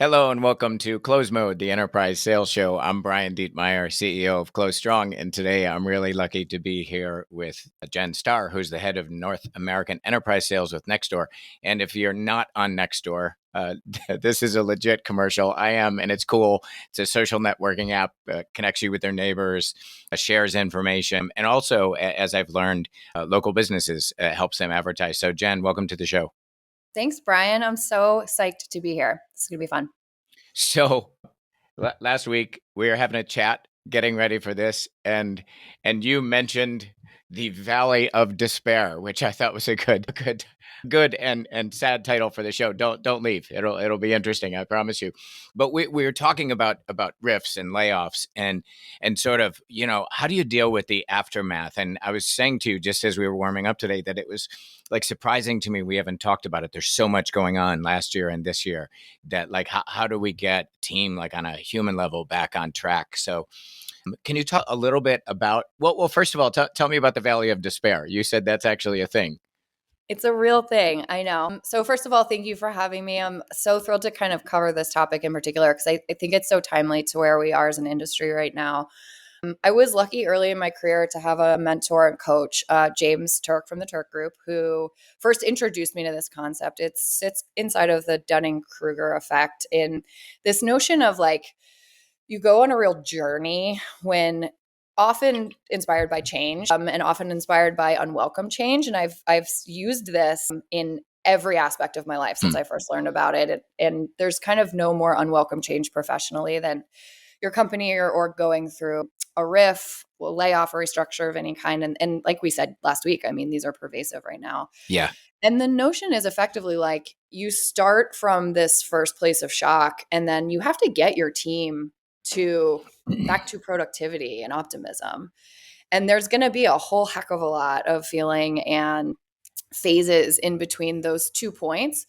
Hello and welcome to Close Mode, the enterprise sales show. I'm Brian Dietmeyer, CEO of Close Strong, and today I'm really lucky to be here with Jen Starr, who's the head of North American enterprise sales with Nextdoor. And if you're not on Nextdoor, this is a legit commercial. I am, and it's cool. It's a social networking app, connects you with their neighbors, shares information, and also, as I've learned, local businesses helps them advertise. So, Jen, welcome to the show. Thanks, Brian. I'm so psyched to be here. This is going to be fun. So last week we were having a chat, getting ready for this, and you mentioned the Valley of Despair, which I thought was a good and sad title for the show. Don't leave. It'll be interesting, I promise you. But we were talking about riffs and layoffs and sort of, how do you deal with the aftermath? And I was saying to you just as we were warming up today that it was like surprising to me we haven't talked about it. There's so much going on last year and this year that like how do we get team like on a human level back on track? So can you talk a little bit about, well, first of all, tell me about the Valley of Despair. You said that's actually a thing. It's a real thing. I know. So first of all, thank you for having me. I'm so thrilled to kind of cover this topic in particular because I think it's so timely to where we are as an industry right now. I was lucky early in my career to have a mentor and coach, James Turk from the Turk Group, who first introduced me to this concept. It sits inside of the Dunning-Kruger effect in this notion of like, you go on a real journey when often inspired by change and often inspired by unwelcome change. And I've used this in every aspect of my life since I first learned about it. And there's kind of no more unwelcome change professionally than your company or going through a riff, a layoff, or restructure of any kind. And like we said last week, I mean, these are pervasive right now. Yeah. And the notion is effectively like you start from this first place of shock, and then you have to get your team to back to productivity and optimism. And there's going to be a whole heck of a lot of feeling and phases in between those 2 points.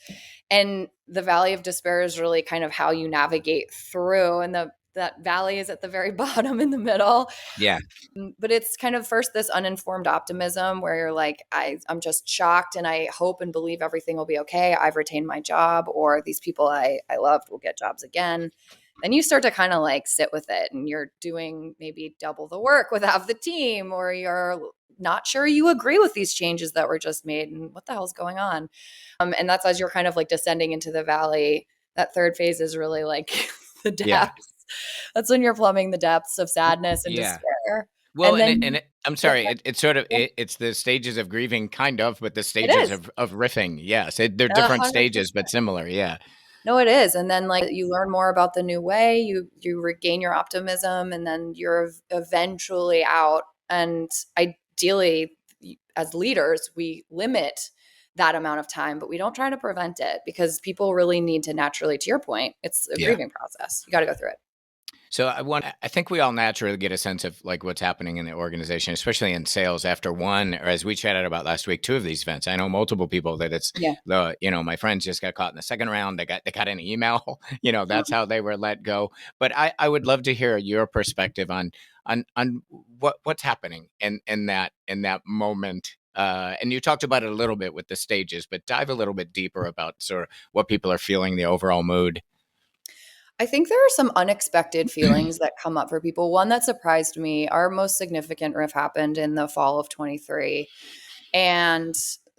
And the Valley of Despair is really kind of how you navigate through. And that valley is at the very bottom in the middle. Yeah. But it's kind of first this uninformed optimism where you're like, I'm just shocked and I hope and believe everything will be okay. I've retained my job, or these people I loved will get jobs again. Then you start to kind of like sit with it, and you're doing maybe double the work with half the team, or you're not sure you agree with these changes that were just made and what the hell's going on. And that's as you're kind of like descending into the valley. That third phase is really like the depths. Yeah. That's when you're plumbing the depths of sadness and Yeah. despair. Well, And and then I'm sorry, yeah, it's sort of, yeah, it's the stages of grieving kind of, but the it stages is of riffing. Yes. They're different stages, 100%. but similar. Yeah. No, it is. And then like you learn more about the new way, you regain your optimism, and then you're eventually out. And ideally, as leaders, we limit that amount of time, but we don't try to prevent it because people really need to naturally, to your point, it's a Yeah. grieving process. You got to go through it. So I think we all naturally get a sense of like what's happening in the organization, especially in sales after one, or as we chatted about last week, two of these events. I know multiple people that it's Yeah. my friends just got caught in the second round. They got an email, that's how they were let go. But I would love to hear your perspective on what's happening in that moment. And you talked about it a little bit with the stages, but dive a little bit deeper about sort of what people are feeling, the overall mood. I think there are some unexpected feelings that come up for people. One that surprised me, our most significant riff happened in the fall of 23. And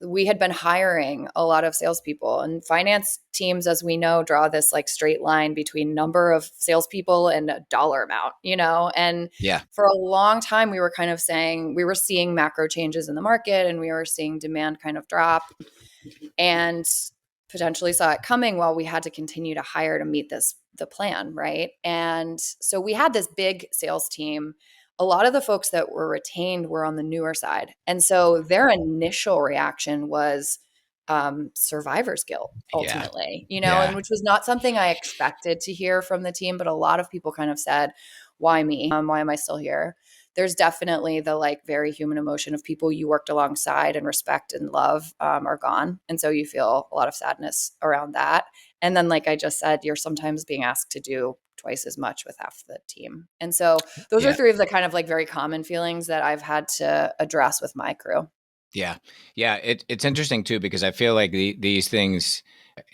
we had been hiring a lot of salespeople, and finance teams, as we know, draw this like straight line between number of salespeople and a dollar amount, And Yeah. for a long time, we were kind of saying we were seeing macro changes in the market, and we were seeing demand kind of drop, and potentially saw it coming while we had to continue to hire to meet the plan, right? And so we had this big sales team. A lot of the folks that were retained were on the newer side. And so their initial reaction was survivor's guilt, Yeah. ultimately, Yeah. and which was not something I expected to hear from the team. But a lot of people kind of said, why me? Why am I still here? There's definitely the like very human emotion of people you worked alongside and respect and love are gone. And so you feel a lot of sadness around that. And then, like I just said, you're sometimes being asked to do twice as much with half the team. And so those are Yeah. three of the kind of like very common feelings that I've had to address with my crew. Yeah. Yeah. It's interesting too, because I feel like these things,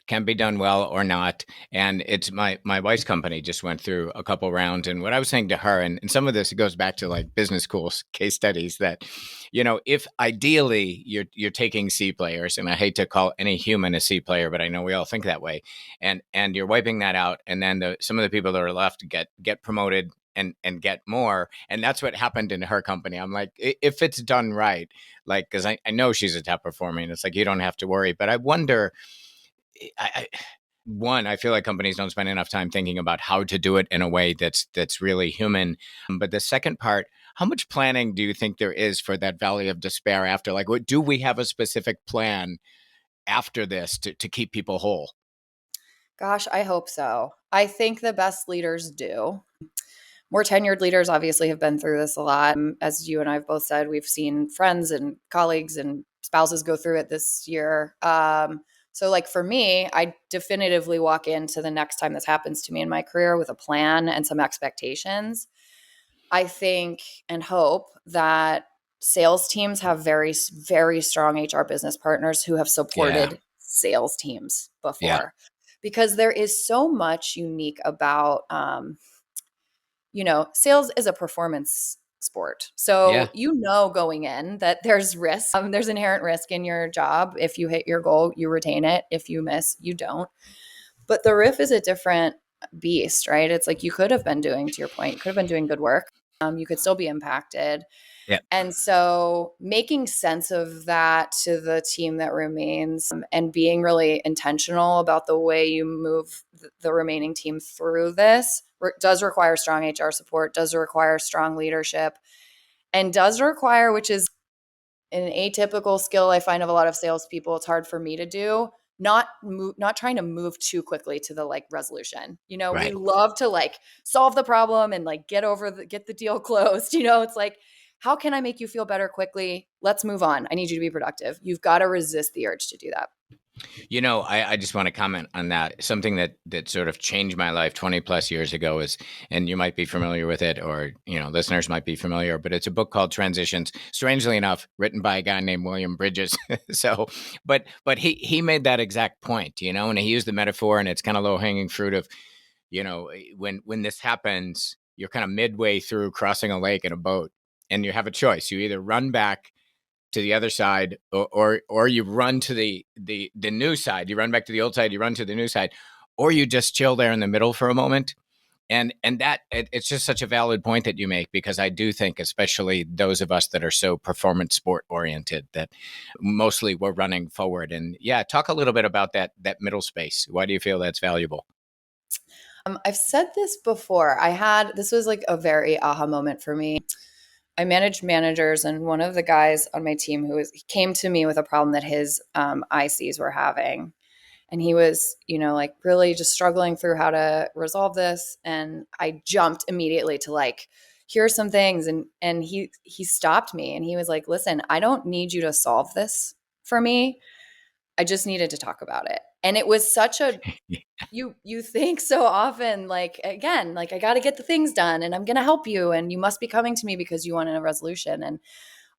can be done well or not. And it's my wife's company just went through a couple rounds. And what I was saying to her, and some of this, it goes back to like business school case studies that, if ideally you're taking C players, and I hate to call any human a C player, but I know we all think that way, and you're wiping that out, and then some of the people that are left get promoted and get more. And that's what happened in her company. I'm like, if it's done right, like, because I know she's a top performer, and it's like, you don't have to worry. But I wonder, one, I feel like companies don't spend enough time thinking about how to do it in a way that's really human. But the second part, how much planning do you think there is for that valley of despair after? Like, do we have a specific plan after this to keep people whole? Gosh, I hope so. I think the best leaders do. More tenured leaders obviously have been through this a lot. As you and I have both said, we've seen friends and colleagues and spouses go through it this year. So, like for me, I definitively walk into the next time this happens to me in my career with a plan and some expectations. I think and hope that sales teams have very, very strong HR business partners who have Yeah. supported sales teams Yeah. before, because there is so much unique about sales is a performance sport. So, Yeah. going in that there's risk, there's inherent risk in your job. If you hit your goal, you retain it. If you miss, you don't. But the riff is a different beast, right? It's like you could have been doing, to your point, you could have been doing good work. You could still be impacted. Yeah. And so making sense of that to the team that remains, and being really intentional about the way you move the remaining team through this does require strong HR support, does require strong leadership, and does require, which is an atypical skill I find of a lot of salespeople, it's hard for me to do, not trying to move too quickly to the like resolution. We Right. love to like solve the problem and like get the deal closed. It's like, how can I make you feel better quickly? Let's move on. I need you to be productive. You've got to resist the urge to do that. I just want to comment on that. Something that sort of changed my life 20 plus years ago is, and you might be familiar with it, or listeners might be familiar, but it's a book called Transitions. Strangely enough, written by a guy named William Bridges. So, but he made that exact point, and he used the metaphor, and it's kind of low hanging fruit of, when this happens, you're kind of midway through crossing a lake in a boat, and you have a choice. You either run back to the other side, or you run to the new side. You run back to the old side, you run to the new side, or you just chill there in the middle for a moment. And that it's just such a valid point that you make, because I do think, especially those of us that are so performance sport oriented, that mostly we're running forward. And yeah, talk a little bit about that middle space. Why do you feel that's valuable? I've said this before. This was like a very aha moment for me. I managed managers, and one of the guys on my team he came to me with a problem that his ICs were having. And he was, like really just struggling through how to resolve this. And I jumped immediately to like, here are some things. And he stopped me and he was like, listen, I don't need you to solve this for me. I just needed to talk about it. And it was such a you think so often, like, again, like, I got to get the things done and I'm going to help you and you must be coming to me because you want a resolution. And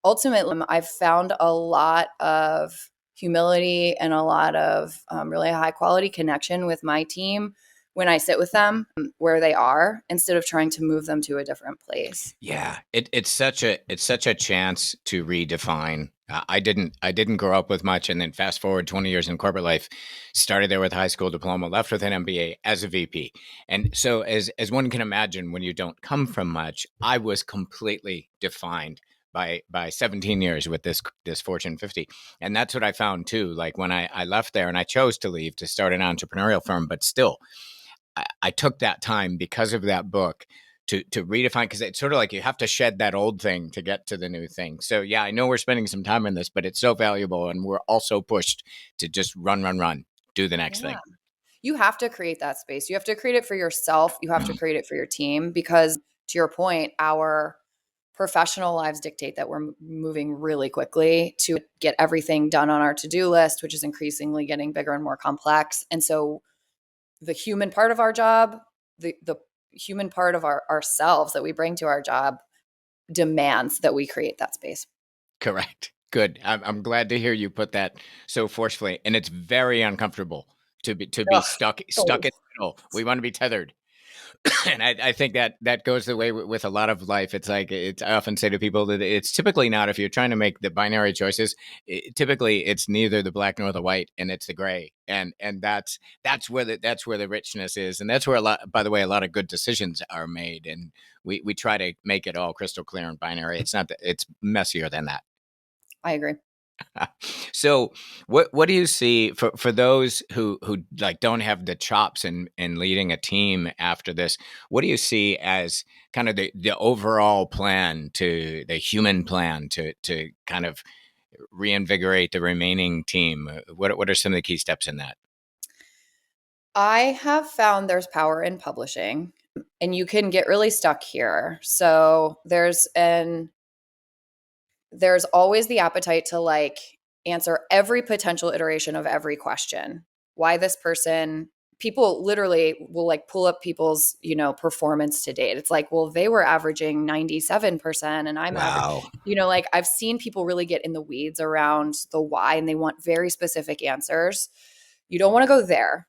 ultimately, I've found a lot of humility and a lot of really high quality connection with my team when I sit with them where they are, instead of trying to move them to a different place. Yeah, it's such a chance to redefine. I didn't grow up with much, and then fast forward 20 years in corporate life, started there with a high school diploma, left with an MBA as a VP, and so as one can imagine, when you don't come from much, I was completely defined by 17 years with this Fortune 50, and that's what I found too. Like when I left there, and I chose to leave to start an entrepreneurial firm, but still I took that time because of that book to redefine, because it's sort of like you have to shed that old thing to get to the new thing. So yeah, I know we're spending some time on this, but it's so valuable, and we're also pushed to just run, do the next Yeah. thing. You have to create that space. You have to create it for yourself. You have to create it for your team, because to your point, our professional lives dictate that we're moving really quickly to get everything done on our to-do list, which is increasingly getting bigger and more complex. And so the human part of our job, the human part of ourselves that we bring to our job demands that we create that space. Correct. Good. I'm glad to hear you put that so forcefully, and it's very uncomfortable to be Ugh, stuck totally. in the middle. We want to be tethered. And I think that goes the way with a lot of life. It's like I often say to people that it's typically not, if you're trying to make the binary choices, typically it's neither the black nor the white, and it's the gray. And that's where the richness is, and that's where a lot, by the way, a lot of good decisions are made. And we try to make it all crystal clear and binary. It's not that, it's messier than that. I agree. So what do you see for those who like don't have the chops in leading a team after this? What do you see as kind of the overall plan, to the human plan, to kind of reinvigorate the remaining team? What are some of the key steps in that? I have found there's power in publishing, and you can get really stuck here. So there's always the appetite to like answer every potential iteration of every question. Why this person, people literally will like pull up people's, performance to date. It's like, well, they were averaging 97% and I'm average, Wow. like I've seen people really get in the weeds around the why and they want very specific answers. You don't want to go there,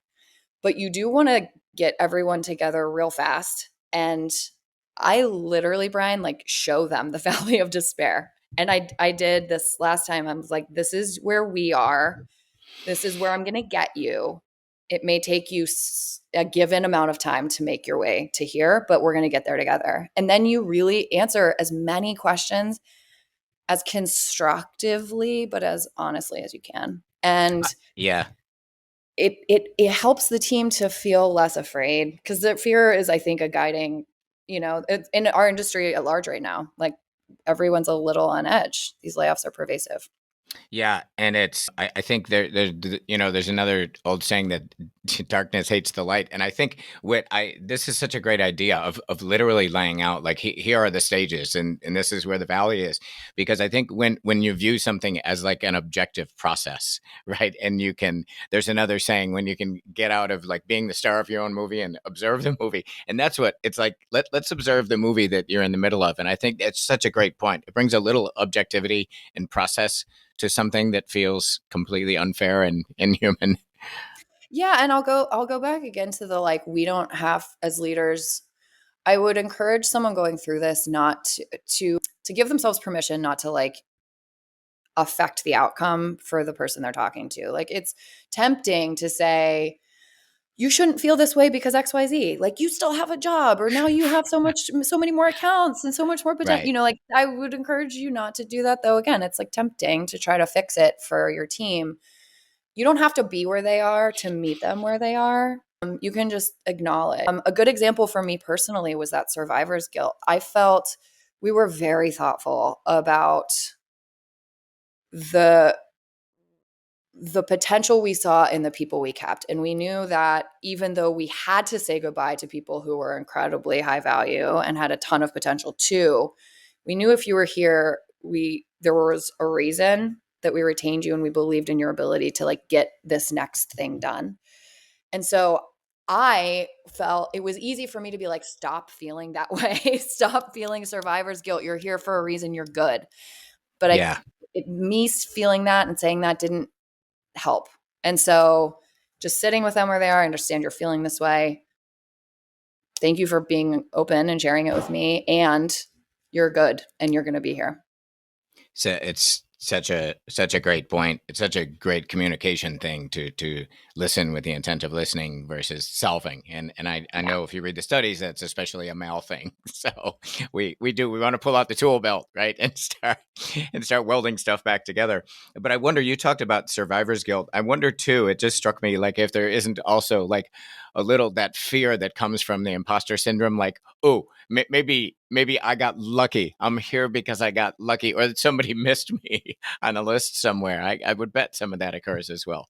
but you do want to get everyone together real fast. And I literally, Brian, like show them the valley of despair. And I did this last time. I was like, this is where we are. This is where I'm going to get you. It may take you a given amount of time to make your way to here, but we're going to get there together. And then you really answer as many questions as constructively, but as honestly as you can. And Yeah. it helps the team to feel less afraid, because the fear is, I think, a guiding, in our industry at large right now. Like everyone's a little on edge. These layoffs are pervasive. Yeah, and I think there's another old saying that darkness hates the light, and I think this is such a great idea of literally laying out like here are the stages, and this is where the valley is, because I think when you view something as like an objective process, right, and there's another saying, when you can get out of like being the star of your own movie and observe the movie, and that's what it's like. Let's observe the movie that you're in the middle of, and I think that's such a great point. It brings a little objectivity and process to something that feels completely unfair and inhuman. Yeah, and I'll go back again to the like, we don't have, as leaders, I would encourage someone going through this not to give themselves permission not to like affect the outcome for the person they're talking to. Like it's tempting to say, you shouldn't feel this way because XYZ. Like you still have a job, or now you have so many more accounts and so much more potential. Right. Like I would encourage you not to do that, though. Again, it's like tempting to try to fix it for your team. You don't have to be where they are to meet them where they are. You can just acknowledge. A good example for me personally was that survivor's guilt. I felt we were very thoughtful about the the potential we saw in the people we kept. And we knew that even though we had to say goodbye to people who were incredibly high value and had a ton of potential too, we knew if you were here, there was a reason that we retained you, and we believed in your ability to like get this next thing done. And so I felt it was easy for me to be like, stop feeling that way. Stop feeling survivor's guilt. You're here for a reason. You're good. But Yeah. me feeling that and saying that didn't help. And so just sitting with them where they are, I understand you're feeling this way. Thank you for being open and sharing it with me. And you're good and you're going to be here. So it's such a great point. It's such a great communication thing to listen with the intent of listening versus solving. And I Yeah. know if you read the studies, that's especially a male thing. So we want to pull out the tool belt, right, and start welding stuff back together. But I wonder, you talked about survivor's guilt. I wonder too, it just struck me, like if there isn't also like a little that fear that comes from the imposter syndrome, like, oh, maybe I got lucky. I'm here because I got lucky, or that somebody missed me on a list somewhere. I would bet some of that occurs as well.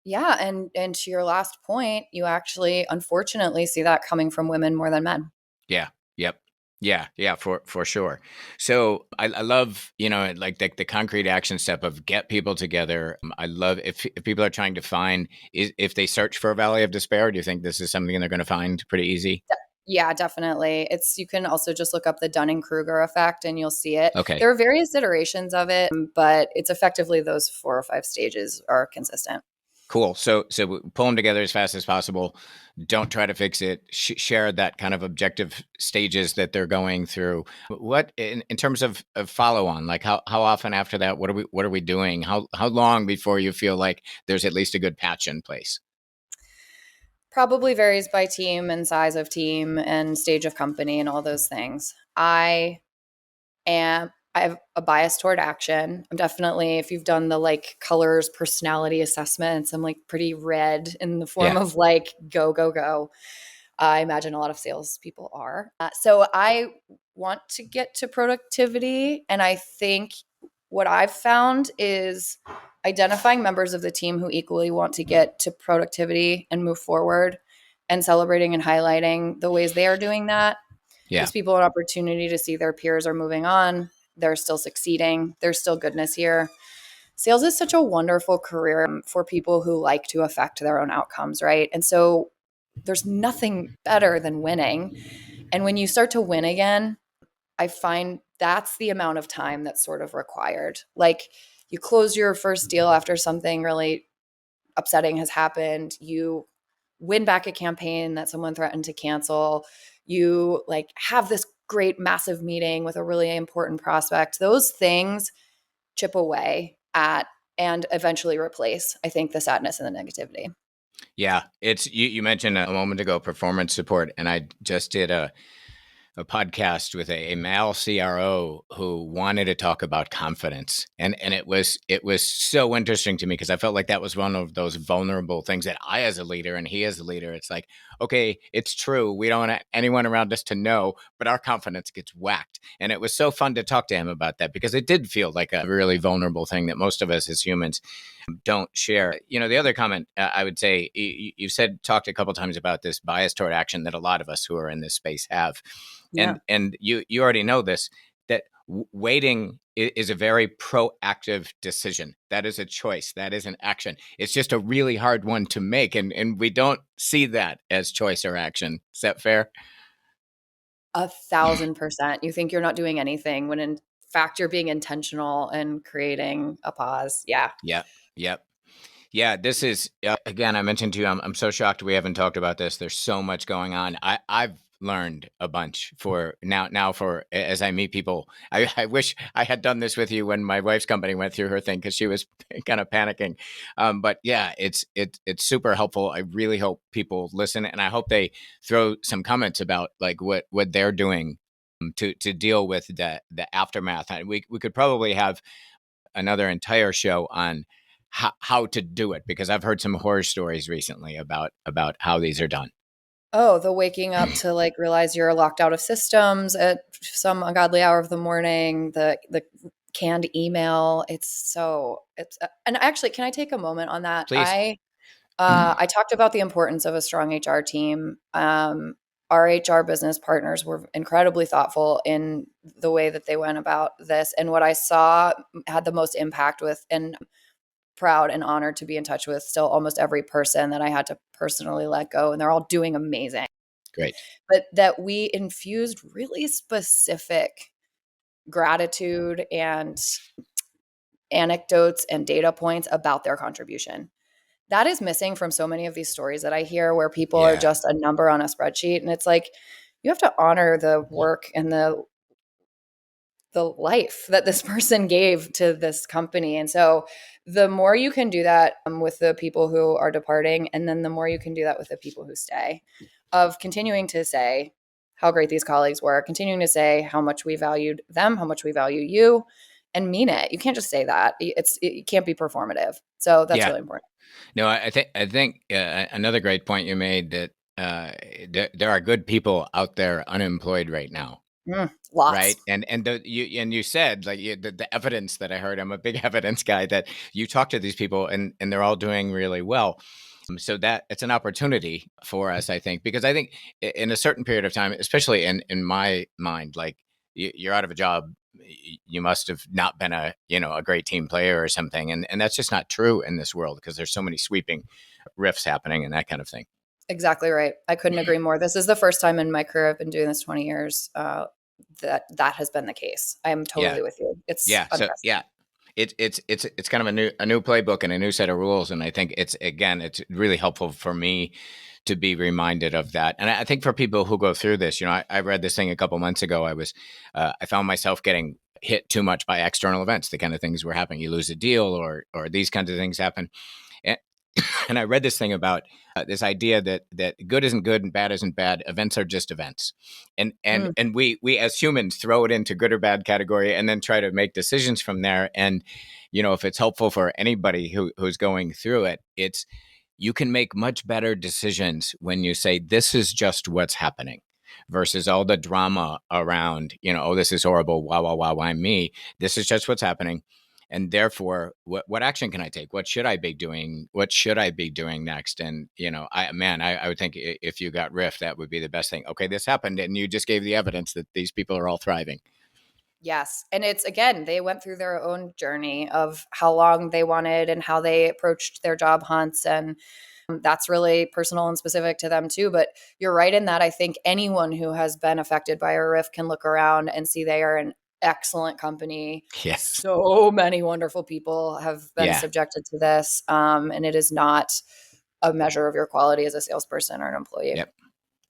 Yeah. And to your last point, you actually unfortunately see that coming from women more than men. Yeah. Yep. Yeah, for sure. So I love, like the concrete action step of get people together. I love if people are trying to find, if they search for a valley of despair, do you think this is something they're going to find pretty easy? Yeah, definitely. You can also just look up the Dunning-Kruger effect and you'll see it. Okay. There are various iterations of it, but it's effectively those 4 or 5 stages are consistent. Cool. So pull them together as fast as possible. Don't try to fix it. Share that kind of objective stages that they're going through. What in terms of follow on? Like how often after that? What are we doing? How long before you feel like there's at least a good patch in place? Probably varies by team and size of team and stage of company and all those things. I have a bias toward action. I'm definitely, if you've done the like colors personality assessments, I'm like pretty red in the form Yeah. of like go, go, go. I imagine a lot of salespeople are. So I want to get to productivity. And I think what I've found is identifying members of the team who equally want to get to productivity and move forward and celebrating and highlighting the ways they are doing that Yeah. gives people an opportunity to see their peers are moving on. They're still succeeding. There's still goodness here. Sales is such a wonderful career for people who like to affect their own outcomes, right? And so there's nothing better than winning. And when you start to win again, I find that's the amount of time that's sort of required. Like you close your first deal after something really upsetting has happened, you win back a campaign that someone threatened to cancel, you like have this great massive meeting with a really important prospect. Those things chip away at and eventually replace, I think, the sadness and the negativity. Yeah. It's you mentioned a moment ago performance support, and I just did a podcast with a male CRO who wanted to talk about confidence, and it was so interesting to me because I felt like that was one of those vulnerable things that I, as a leader, and he as a leader, it's like, okay, it's true, we don't want anyone around us to know, but our confidence gets whacked, and it was so fun to talk to him about that because it did feel like a really vulnerable thing that most of us as humans don't share. The other comment I would say, you've said talked a couple times about this bias toward action that a lot of us who are in this space have, Yeah. and you already know this, that waiting is a very proactive decision. That is a choice. That is an action. It's just a really hard one to make, and we don't see that as choice or action. Is that fair? 1,000%. You think you're not doing anything when in fact you're being intentional and creating a pause. Yeah. Yeah. Yep. Yeah, this is again. I mentioned to you, I'm so shocked we haven't talked about this. There's so much going on. I've learned a bunch for now for as I meet people. I wish I had done this with you when my wife's company went through her thing because she was kind of panicking. But yeah, it's super helpful. I really hope people listen, and I hope they throw some comments about like what they're doing to deal with the aftermath. We could probably have another entire show on how to do it because I've heard some horror stories recently about how these are done. Oh, the waking up to like realize you're locked out of systems at some ungodly hour of the morning, the canned email. And actually, can I take a moment on that? Please. I talked about the importance of a strong HR team. Our HR business partners were incredibly thoughtful in the way that they went about this. And what I saw had the most impact with, and proud and honored to be in touch with still almost every person that I had to personally let go. And they're all doing amazing. Great. But that we infused really specific gratitude and anecdotes and data points about their contribution. That is missing from so many of these stories that I hear where people are Yeah. just a number on a spreadsheet. And it's like, you have to honor the work and the life that this person gave to this company. And so the more you can do that with the people who are departing, and then the more you can do that with the people who stay, of continuing to say how great these colleagues were, continuing to say how much we valued them, how much we value you, and mean it. You can't just say that. It can't be performative. So that's Yeah. really important. No, I think another great point you made that there are good people out there unemployed right now. Lots. Right. And you said like the evidence that I heard, I'm a big evidence guy, that you talk to these people and they're all doing really well. So that it's an opportunity for us, I think, because I think in a certain period of time, especially in my mind, like you're out of a job, you must have not been a great team player or something, and that's just not true in this world because there's so many sweeping rifts happening and that kind of thing. Exactly right. I couldn't agree more. This is the first time in my career, I've been doing this 20 years, that has been the case. I am Yeah. totally with you. It's Yeah. So unprecedented. yeah, it's kind of a new playbook and a new set of rules, and I think it's really helpful for me to be reminded of that. And I think for people who go through this, I read this thing a couple months ago. I found myself getting hit too much by external events, the kind of things were happening. You lose a deal, or these kinds of things happen, and, and I read this thing about this idea that good isn't good and bad isn't bad. Events are just events, and we as humans throw it into good or bad category, and then try to make decisions from there. And if it's helpful for anybody who's going through it, it's you can make much better decisions when you say this is just what's happening versus all the drama around, oh, this is horrible, wow, why me? This is just what's happening. And therefore, what action can I take? What should I be doing? What should I be doing next? And I would think if you got riff, that would be the best thing. Okay, this happened, and you just gave the evidence that these people are all thriving. Yes. And it's, again, they went through their own journey of how long they wanted and how they approached their job hunts. And that's really personal and specific to them too. But you're right in that I think anyone who has been affected by a riff can look around and see they are an excellent company. Yes. So many wonderful people have been Yeah. subjected to this. And it is not a measure of your quality as a salesperson or an employee. Yep.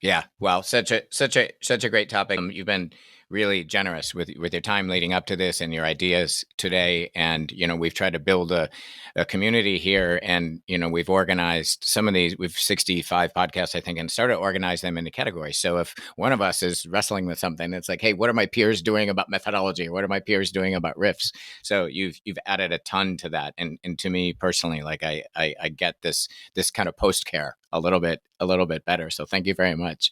Yeah. Well, such a great topic. You've been really generous with your time leading up to this and your ideas today. And, we've tried to build a community here, and, we've organized some of these, we've 65 podcasts, I think, and started to organize them into categories. So if one of us is wrestling with something, it's like, hey, what are my peers doing about methodology? What are my peers doing about riffs? So you've added a ton to that. And to me personally, like I get this kind of post care a little bit better. So thank you very much.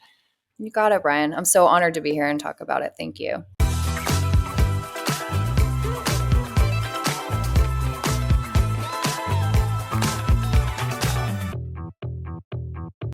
You got it, Brian. I'm so honored to be here and talk about it. Thank you.